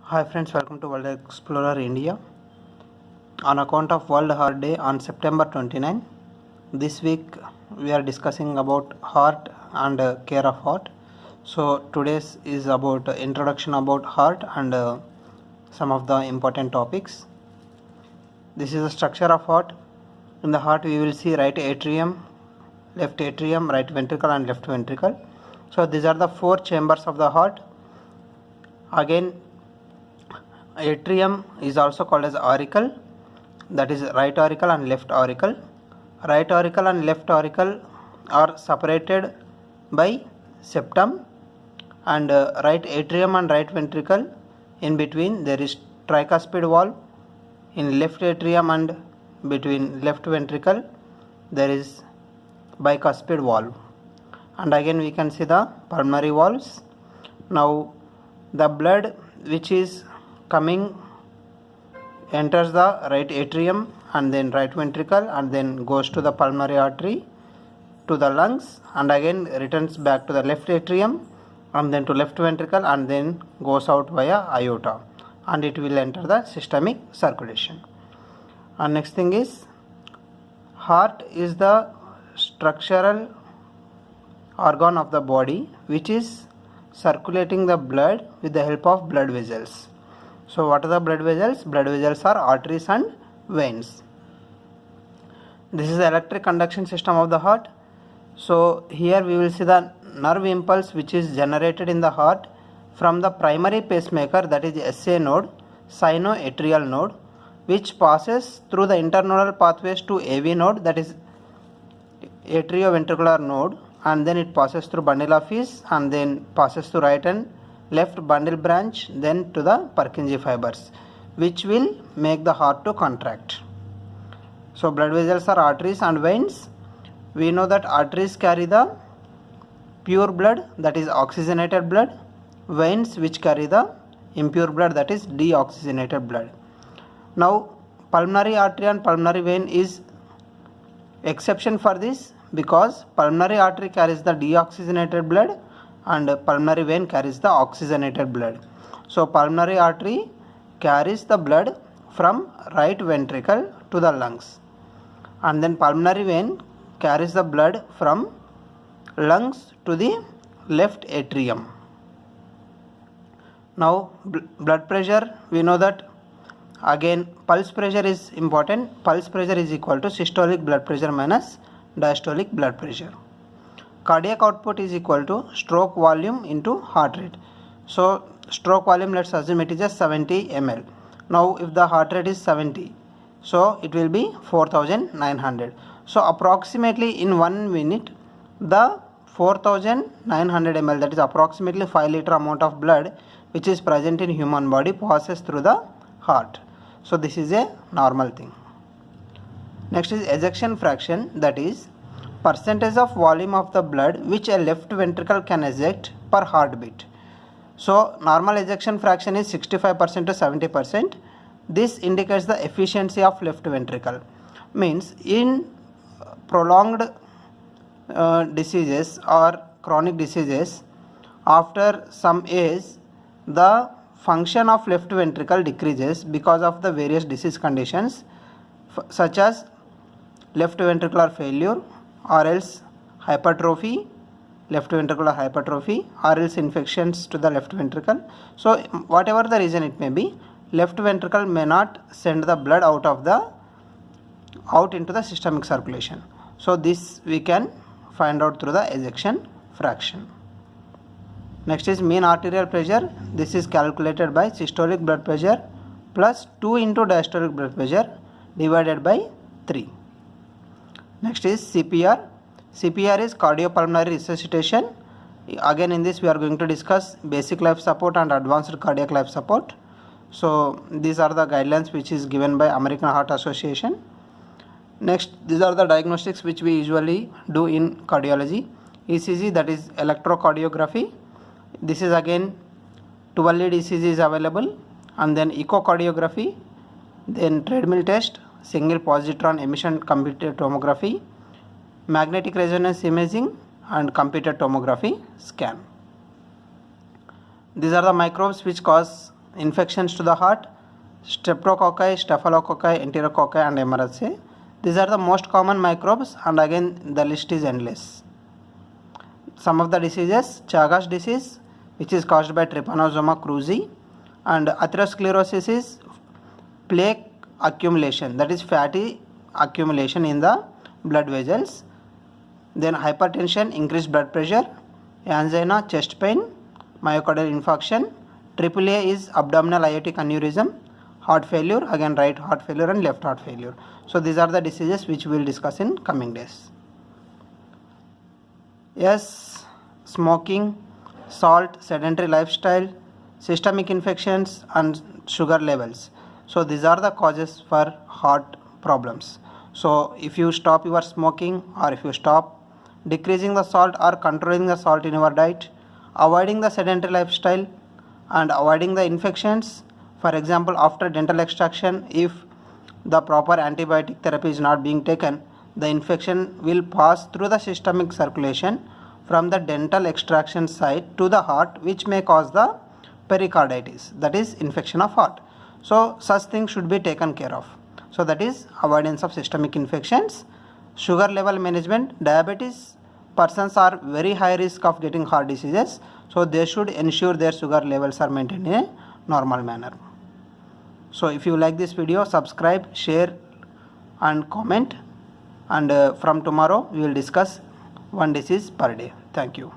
Hi friends, welcome to World Explorer India. On account of World Heart Day on September 29, this week we are discussing about heart and care of heart. So today's is about introduction about heart and some of the important topics. This is the structure of heart. In the heart we will see right atrium, right ventricle and left ventricle. So these are the four chambers of the heart. Again, atrium is also called as auricle, that is right auricle and left auricle. Right auricle and left auricle are separated by septum, and right atrium and right ventricle, in between there is tricuspid valve. In left atrium and between left ventricle there is bicuspid valve, and again we can see the pulmonary valves. Now the blood which is coming enters the right atrium and then right ventricle and then goes to the pulmonary artery to the lungs and again returns back to the left atrium and then to left ventricle and then goes out via aorta, and it will enter the systemic circulation. And next thing is, heart is the structural organ of the body which is circulating the blood with the help of blood vessels. So what are the blood vessels? Blood vessels are arteries and veins. This is the electric conduction system of the heart. So here we will see the nerve impulse which is generated in the heart from the primary pacemaker, that is SA node, sinoatrial node, which passes through the internodal pathways to AV node, that is atrioventricular node, and then it passes through bundle of His and then passes to right and left bundle branch, then to the Purkinje fibers, which will make the heart to contract. So blood vessels are arteries and veins. We know that arteries carry the pure blood, that is oxygenated blood, veins which carry the impure blood, that is deoxygenated blood. Now pulmonary artery and pulmonary vein is exception for this, because pulmonary artery carries the deoxygenated blood and pulmonary vein carries the oxygenated blood. So pulmonary artery carries the blood from right ventricle to the lungs, and then pulmonary vein carries the blood from lungs to the left atrium. Now blood pressure, we know that again pulse pressure is important. Pulse pressure is equal to systolic blood pressure minus diastolic blood pressure. Cardiac output is equal to stroke volume into heart rate. So stroke volume, let's assume it is just 70 ml. Now if the heart rate is 70, so it will be 4900. So approximately in 1 minute the 4900 ml, that is approximately 5 liter amount of blood which is present in human body, passes through the heart. So this is a normal thing. Next is ejection fraction, that is percentage of volume of the blood which a left ventricle can eject per heartbeat. So normal ejection fraction is 65% to 70%. This indicates the efficiency of left ventricle. Means in prolonged diseases or chronic diseases, after some age the function of left ventricle decreases because of the various disease conditions such as left ventricular failure, or else hypertrophy, left ventricular hypertrophy, or else infections to the left ventricle. So whatever the reason it may be, left ventricle may not send the blood out into the systemic circulation. So this we can find out through the ejection fraction. Next is mean arterial pressure. This is calculated by systolic blood pressure plus 2 into diastolic blood pressure divided by 3. Next is CPR. CPR is cardiopulmonary resuscitation. Again in this we are going to discuss basic life support and advanced cardiac life support. So these are the guidelines which is given by American Heart Association. Next, these are the diagnostics which we usually do in cardiology. ECG, that is electrocardiography. This is again 12 lead ECG is available, and then echocardiography, then treadmill test, single positron emission computed tomography, magnetic resonance imaging and computed tomography scan. These are the microbes which cause infections to the heart, streptococci, staphylococci, enterococci and MRSA. These are the most common microbes, and again the list is endless. Some of the diseases: Chagas disease, which is caused by Trypanosoma cruzi, and atherosclerosis is plaque accumulation, that is fatty accumulation in the blood vessels. Then hypertension, increased blood pressure, angina, chest pain, myocardial infarction. AAA is abdominal aortic aneurysm, heart failure, again right heart failure and left heart failure. So these are the diseases which we will discuss in coming days. Yes, smoking, salt, sedentary lifestyle, systemic infections and sugar levels. So these are the causes for heart problems. So if you stop your smoking, or if you stop decreasing the salt or controlling the salt in your diet, avoiding the sedentary lifestyle and avoiding the infections, for example after dental extraction, if the proper antibiotic therapy is not being taken, the infection will pass through the systemic circulation from the dental extraction site to the heart, which may cause the pericarditis, that is infection of heart. So such things should be taken care of. So that is avoidance of systemic infections. Sugar level management: diabetes persons are very high risk of getting heart diseases, so they should ensure their sugar levels are maintained in a normal manner. So if you like this video, subscribe, share and comment, and from tomorrow we will discuss one disease per day. Thank you.